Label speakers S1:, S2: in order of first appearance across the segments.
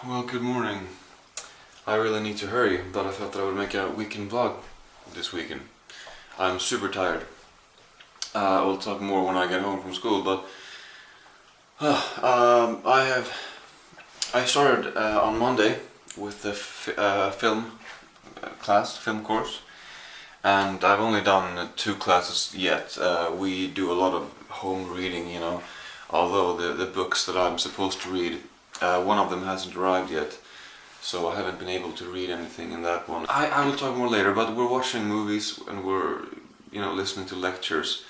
S1: Well, good morning. I really need to hurry, but I thought that I would make a weekend vlog this weekend. I'm super tired. We'll talk more when I get home from school, but I started on Monday with the film course, and I've only done 2 classes yet. We do a lot of home reading, you know, although the books that I'm supposed to read, one of them hasn't arrived yet, so I haven't been able to read anything in that one. I will talk more later, but we're watching movies and we're, you know, listening to lectures.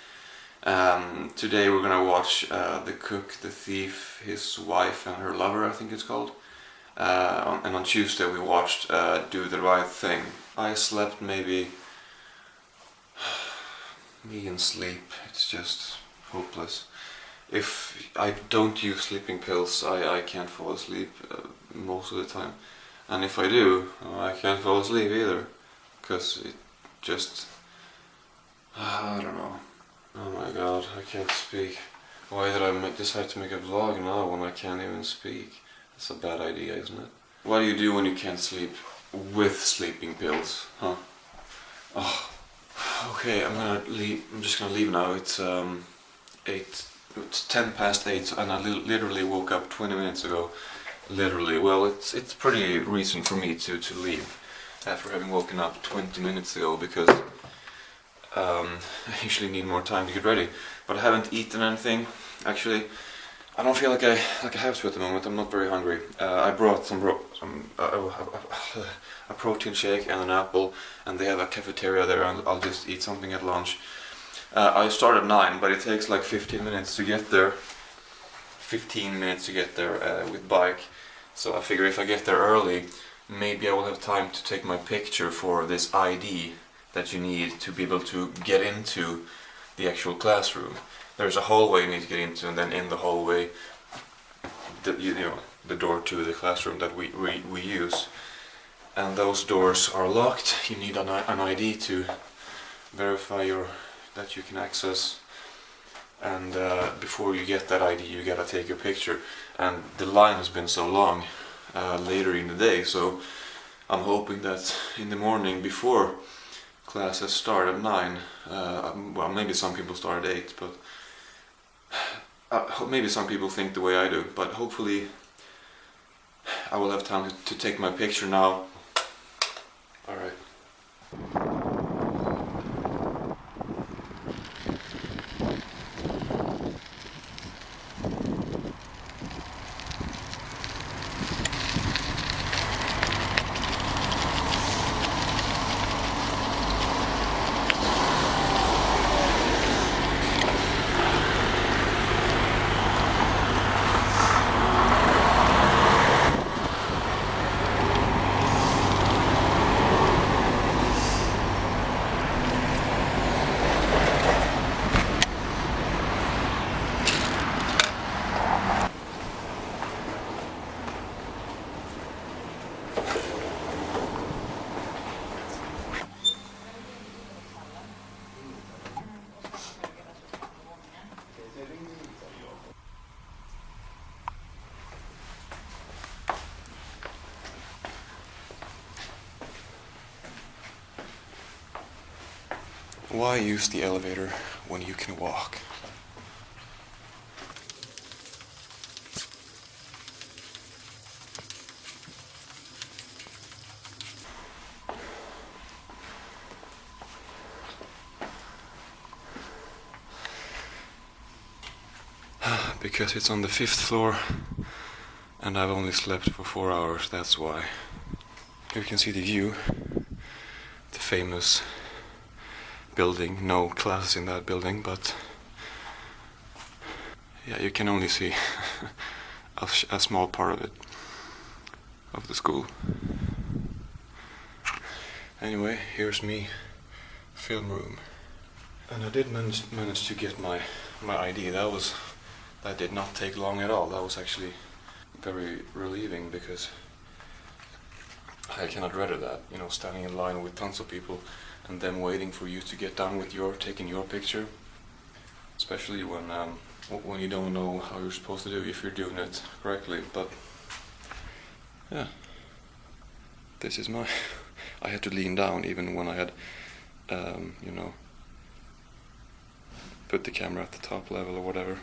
S1: Today we're gonna watch The Cook, the Thief, His Wife and Her Lover, I think it's called. And on Tuesday we watched Do the Right Thing. I slept maybe... me and sleep, it's just hopeless. If I don't use sleeping pills, I can't fall asleep most of the time. And if I do, I can't fall asleep either. Because it just... I don't know. Oh my god, I can't speak. Why did I decide to make a vlog now when I can't even speak? That's a bad idea, isn't it? What do you do when you can't sleep with sleeping pills, huh? Oh. Okay, I'm just gonna leave now. It's 10 past 8 and I literally woke up 20 minutes ago. Literally, well, it's pretty recent for me to leave after having woken up 20 minutes ago, because I usually need more time to get ready. But I haven't eaten anything. Actually, I don't feel like I have to at the moment. I'm not very hungry. I brought a protein shake and an apple, and they have a cafeteria there, and I'll just eat something at lunch. I start at 9, but it takes like 15 minutes to get there. 15 minutes to get there with bike. So I figure if I get there early, maybe I will have time to take my picture for this ID that you need to be able to get into the actual classroom. There's a hallway you need to get into, and then in the hallway, the door to the classroom that we use. And those doors are locked. You need an ID to verify that you can access. And before you get that ID, you gotta take your picture. And the line has been so long later in the day, so I'm hoping that in the morning before classes start at 9, well, maybe some people start at 8, but maybe some people think the way I do, but hopefully I will have time to take my picture now. Alright. Why use the elevator when you can walk? Because it's on the 5th floor and I've only slept for 4 hours, that's why. You can see the view, the famous building. No classes in that building, but yeah, you can only see a small part of it, of the school. Anyway, here's me, film room. And I did manage to get my ID. That did not take long at all. That was actually very relieving, because I cannot read that, you know, standing in line with tons of people and them waiting for you to get done with taking your picture. Especially when you don't know how you're supposed to do, if you're doing it correctly. But yeah, this is my... I had to lean down even when I had, you know, put the camera at the top level or whatever.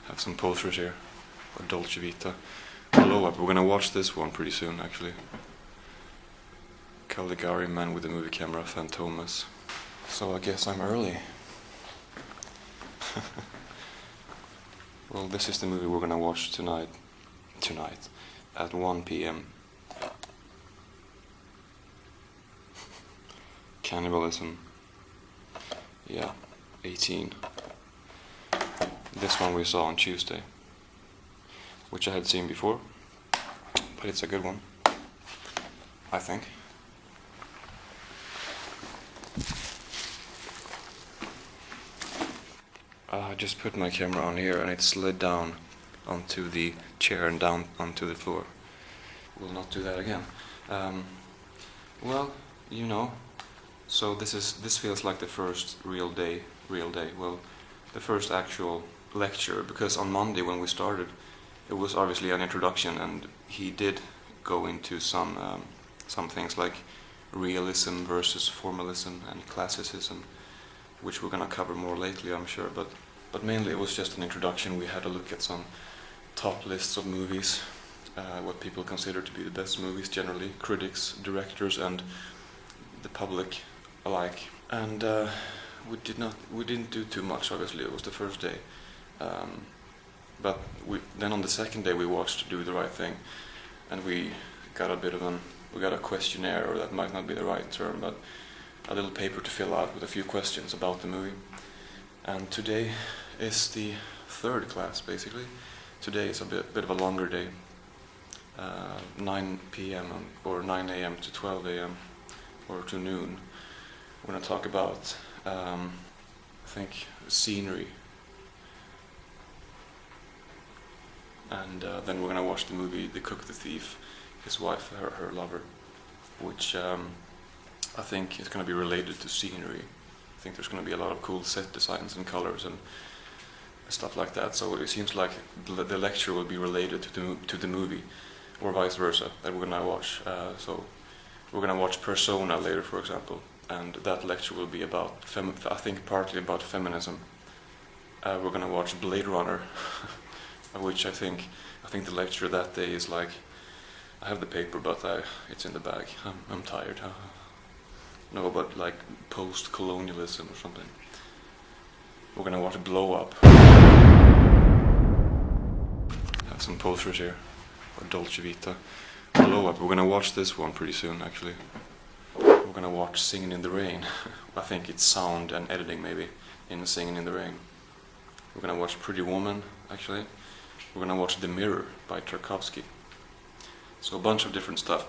S1: Have some posters here for Dolce Vita. Blow Up. We're gonna watch this one pretty soon, actually. Caligari Man with the movie camera, Phantomas. So I guess I'm early. Well, this is the movie we're gonna watch tonight. Tonight, at 1 p.m. Cannibalism. Yeah, 18. This one we saw on Tuesday, which I had seen before, but it's a good one, I think. I just put my camera on here and it slid down onto the chair and down onto the floor. We'll not do that again. Well, you know, so this feels like the first real day, well, the first actual lecture, because on Monday when we started it was obviously an introduction, and he did go into some things like realism versus formalism and classicism, which we're gonna cover more lately, I'm sure, but mainly it was just an introduction. We had a look at some top lists of movies, what people consider to be the best movies generally, critics, directors and the public alike, and we didn't do too much, obviously. It was the first day, but then on the second day we watched Do the Right Thing, and we got a questionnaire, or that might not be the right term, but a little paper to fill out with a few questions about the movie. And today is the third class, basically. Today is a bit of a longer day, 9 p.m. or 9 a.m. to 12 a.m. or to noon. We're going to talk about, I think, scenery. And then we're going to watch the movie The Cook, the Thief, his wife, her lover, which I think is going to be related to scenery. I think there's going to be a lot of cool set designs and colors and stuff like that. So it seems like the lecture will be related to the movie, or vice versa, that we're going to watch. So we're going to watch Persona later, for example, and that lecture will be about, I think, partly about feminism. We're going to watch Blade Runner, which I think the lecture that day is like, I have the paper, but it's in the bag. I'm tired. No, but like post-colonialism or something. We're gonna watch Blow Up. Have some posters here for Dolce Vita. Blow Up. We're gonna watch this one pretty soon, actually. We're gonna watch Singing in the Rain. I think it's sound and editing, maybe, in Singing in the Rain. We're gonna watch Pretty Woman, actually. We're gonna watch The Mirror by Tarkovsky. So a bunch of different stuff.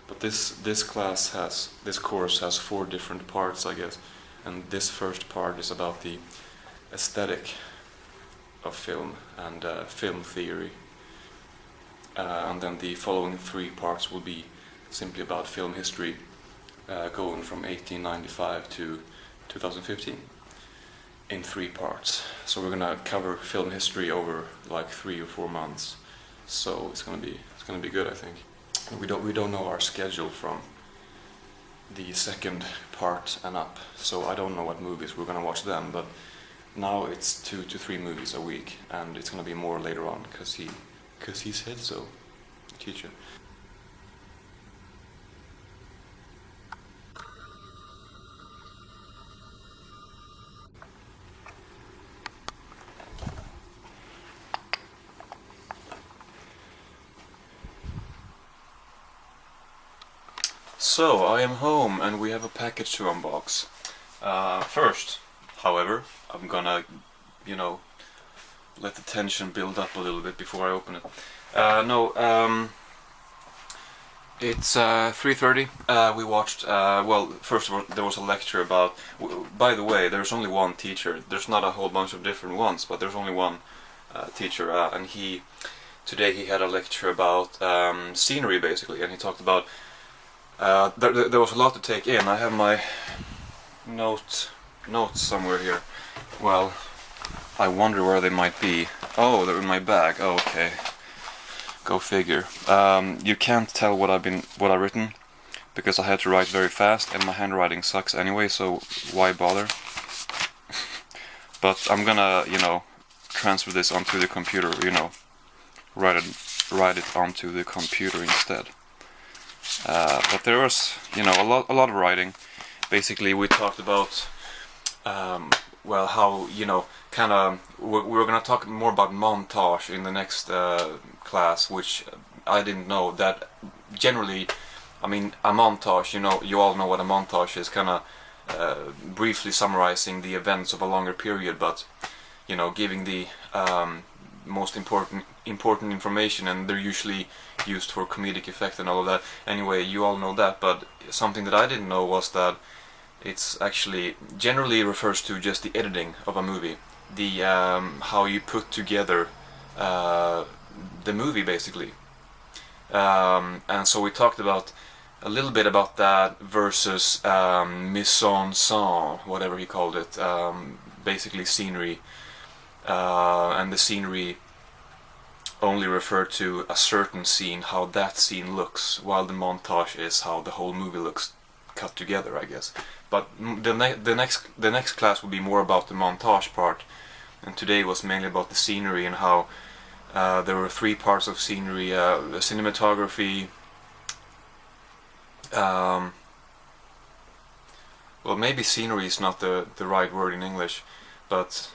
S1: But this course has 4 different parts, I guess, and this first part is about the aesthetic of film and film theory, and then the following 3 parts will be simply about film history, going from 1895 to 2015 in 3 parts. So we're gonna cover film history over like 3 or 4 months. So it's gonna be good, I think. We don't know our schedule from the second part and up, so I don't know what movies we're gonna watch then. But now it's 2 to 3 movies a week, and it's gonna be more later on because he said so, the teacher. So, I am home and we have a package to unbox. First, however, I'm gonna, let the tension build up a little bit before I open it. It's 3:30. We watched. Well, first of all, there was a lecture about. By the way, there's only one teacher. There's not a whole bunch of different ones, but there's only one teacher, and today he had a lecture about scenery basically, and he talked about. There was a lot to take in. I have my notes somewhere here. Well, I wonder where they might be. Oh, they're in my bag. Oh, okay. Go figure. You can't tell what I've written because I had to write very fast and my handwriting sucks anyway, so why bother? But I'm gonna, transfer this onto the computer, write it onto the computer instead. But there was, a lot of writing. Basically, we talked about, well, how, kind of, we're gonna talk more about montage in the next class, which I didn't know that generally, I mean, a montage, you all know what a montage is, kind of briefly summarizing the events of a longer period, but, giving the most important information, and they're usually used for comedic effect and all of that. Anyway, you all know that, but something that I didn't know was that it's actually generally refers to just the editing of a movie, the how you put together the movie basically, and so we talked about a little bit about that versus mise en scène, whatever he called it, basically scenery, and the scenery only refer to a certain scene, how that scene looks, while the montage is how the whole movie looks cut together, I guess. But the next class will be more about the montage part, and today was mainly about the scenery and how there were 3 parts of scenery: the cinematography. Well, maybe scenery is not the right word in English, but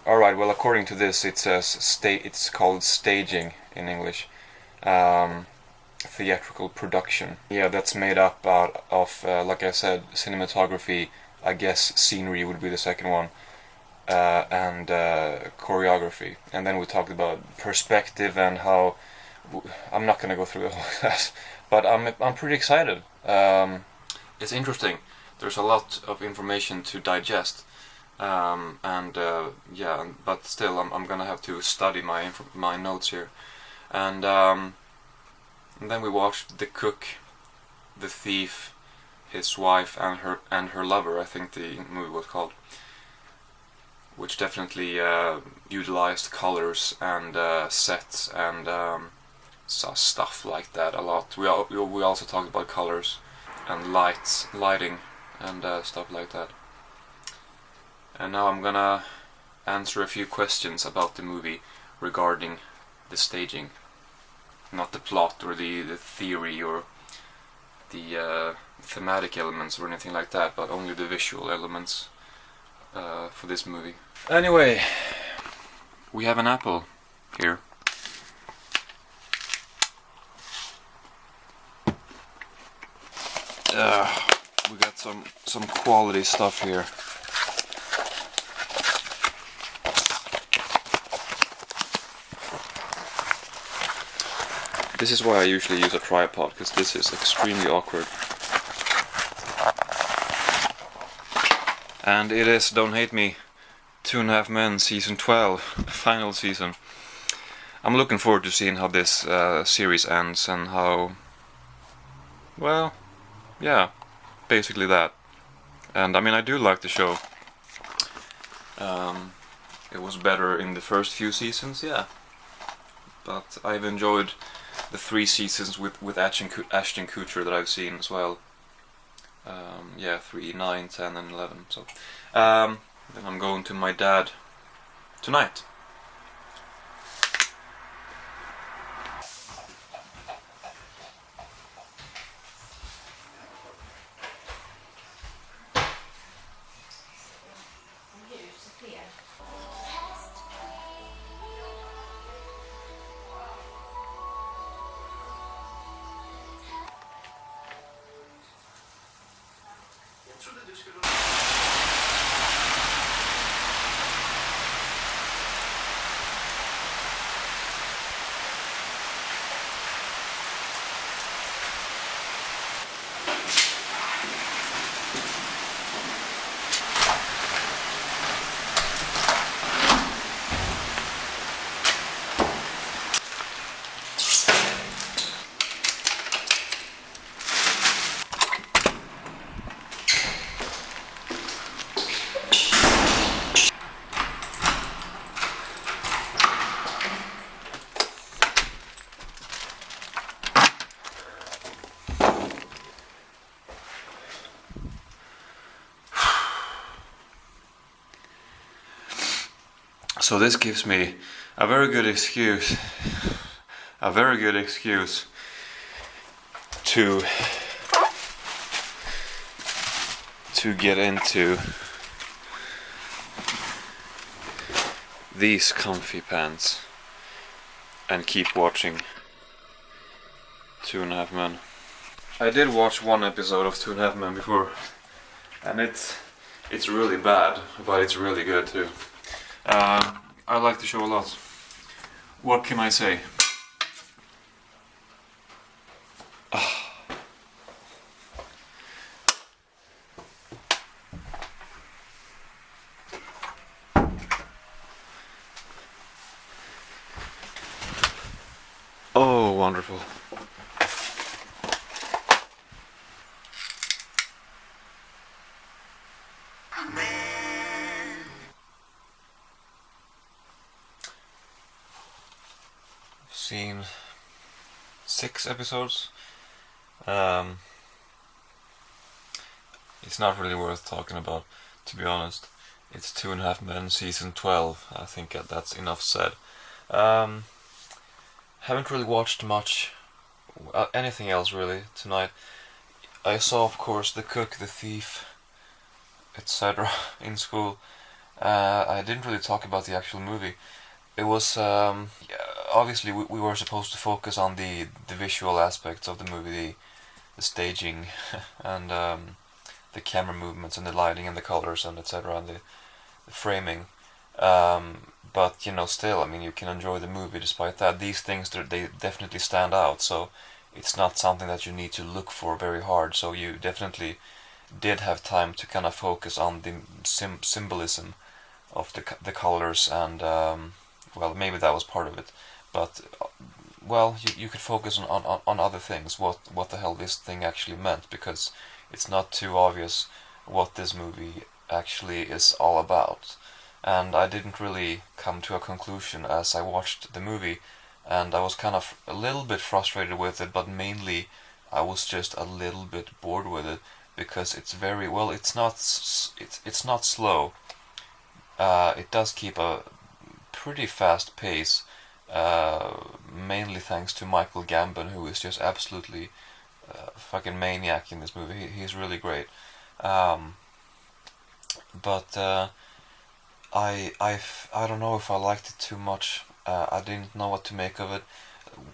S1: alright, well, according to this it says it's called staging in English. Theatrical production. Yeah, that's made up out of, like I said, cinematography. I guess scenery would be the second one, and choreography. And then we talked about perspective and how I'm not gonna go through all of that, but I'm pretty excited. It's interesting. There's a lot of information to digest, yeah, but still, I'm gonna have to study my notes here, and then we watched The Cook, The Thief, His Wife, and her Lover, I think the movie was called, which definitely utilized colors and sets and stuff like that a lot. We also talked about colors and lighting, and stuff like that. And now I'm gonna answer a few questions about the movie regarding the staging. Not the plot or the theory or the thematic elements or anything like that, but only the visual elements for this movie. Anyway, we have an apple here. We got some quality stuff here. This is why I usually use a tripod, because this is extremely awkward. And it is, don't hate me, 2.5 Men season 12, final season. I'm looking forward to seeing how this series ends and how, well, yeah, basically that. And I mean, I do like the show. It was better in the first few seasons, yeah. But I've enjoyed the 3 seasons with Ashton Kutcher that I've seen as well. Yeah, 3, 9, 10 and 11. So then I'm going to my dad tonight. So this gives me a very good excuse, to get into these comfy pants and keep watching 2.5 Men. I did watch one episode of 2.5 Men before, and it's really bad, but it's really good too. I like the show a lot. What can I say? Oh, wonderful. Seen 6 episodes. It's not really worth talking about, to be honest. It's 2.5 Men season 12. I think that's enough said. Haven't really watched much, anything else really tonight. I saw, of course, The Cook, The Thief, etc. in school. I didn't really talk about the actual movie. It was obviously we were supposed to focus on the visual aspects of the movie, the staging, and the camera movements and the lighting and the colors and etc. and the framing. But you know, still, I mean, you can enjoy the movie despite that. These things, they definitely stand out. So it's not something that you need to look for very hard. So you definitely did have time to kind of focus on the symbolism of the colors and well, maybe that was part of it, but well, you could focus on other things. What the hell this thing actually meant, because it's not too obvious what this movie actually is all about. And I didn't really come to a conclusion as I watched the movie, and I was kind of a little bit frustrated with it, but mainly I was just a little bit bored with it, because it's very well. It's not slow. It does keep a pretty fast pace, mainly thanks to Michael Gambon, who is just absolutely fucking maniac in this movie. He's really great. But I don't know if I liked it too much. I didn't know what to make of it.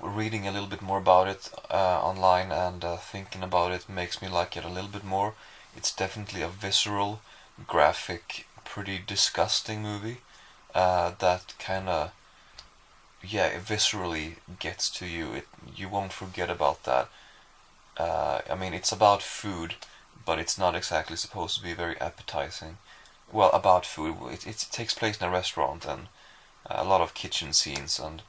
S1: Reading a little bit more about it online and thinking about it makes me like it a little bit more. It's definitely a visceral, graphic, pretty disgusting movie that kind of, yeah, it viscerally gets to you. You won't forget about that. I mean, it's about food, but it's not exactly supposed to be very appetizing. Well, about food. It takes place in a restaurant and a lot of kitchen scenes, and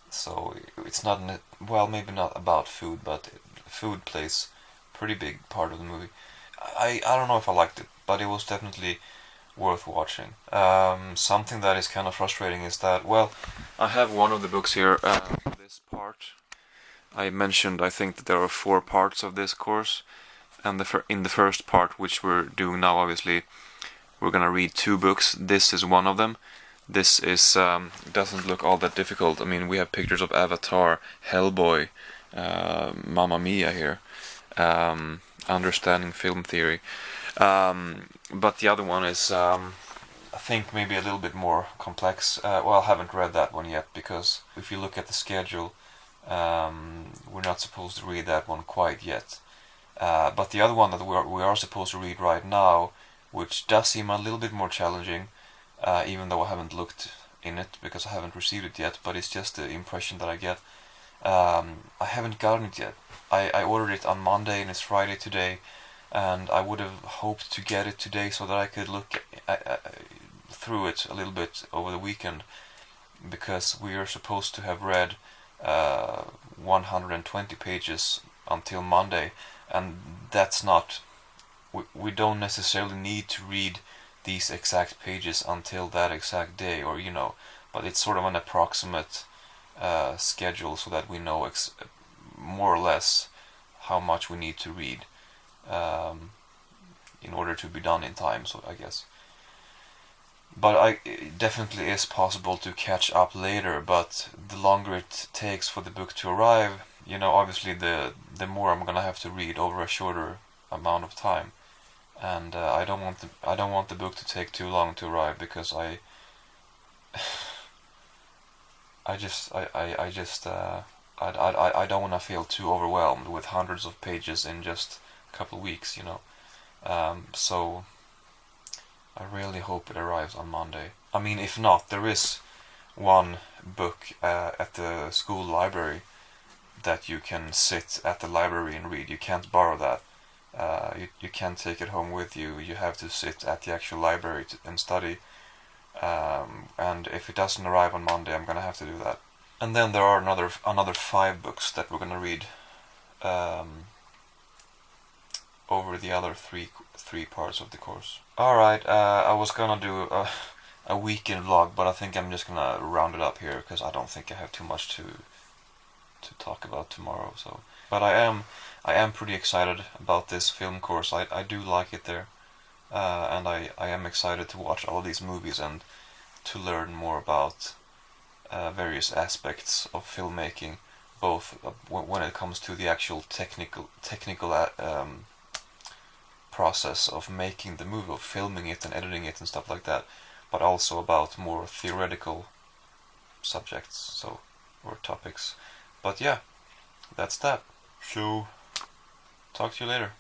S1: so it's not, well, maybe not about food, but food plays a pretty big part of the movie. I don't know if I liked it, but it was definitely worth watching. Something that is kind of frustrating is that, well, I have one of the books here, this part. I mentioned, I think, that there are 4 parts of this course, and in the first part, which we're doing now, obviously, we're gonna read 2 books. This is one of them. This is doesn't look all that difficult. I mean, we have pictures of Avatar, Hellboy, Mamma Mia here, understanding film theory. But the other one is, I think, maybe a little bit more complex. Well, I haven't read that one yet, because if you look at the schedule, we're not supposed to read that one quite yet. But the other one that we are supposed to read right now, which does seem a little bit more challenging, even though I haven't looked in it because I haven't received it yet, but it's just the impression that I get. I haven't gotten it yet. I ordered it on Monday and it's Friday today, and I would have hoped to get it today so that I could look through it a little bit over the weekend, because we are supposed to have read 120 pages until Monday, and that's not, we don't necessarily need to read these exact pages until that exact day, or you know, but it's sort of an approximate schedule so that we know more or less how much we need to read in order to be done in time, so I guess. But it definitely is possible to catch up later, but the longer it takes for the book to arrive, you know, obviously the more I'm gonna have to read over a shorter amount of time, and I don't want the book to take too long to arrive, because I just I just I don't want to feel too overwhelmed with hundreds of pages in just a couple of weeks, you know. So I really hope it arrives on Monday. I mean, if not, there is one book at the school library that you can sit at the library and read. You can't borrow that. You can't take it home with you. You have to sit at the actual library and study. And if it doesn't arrive on Monday, I'm gonna have to do that. And then there are another 5 books that we're gonna read um, over the other three parts of the course. All right, I was gonna do a weekend vlog, but I think I'm just gonna round it up here because I don't think I have too much to talk about tomorrow. So, but I am pretty excited about this film course. I do like it there, and I am excited to watch all of these movies and to learn more about various aspects of filmmaking, both when it comes to the actual technical process of making the movie, of filming it and editing it and stuff like that, but also about more theoretical subjects, so, or topics. But yeah, that's that. So, talk to you later.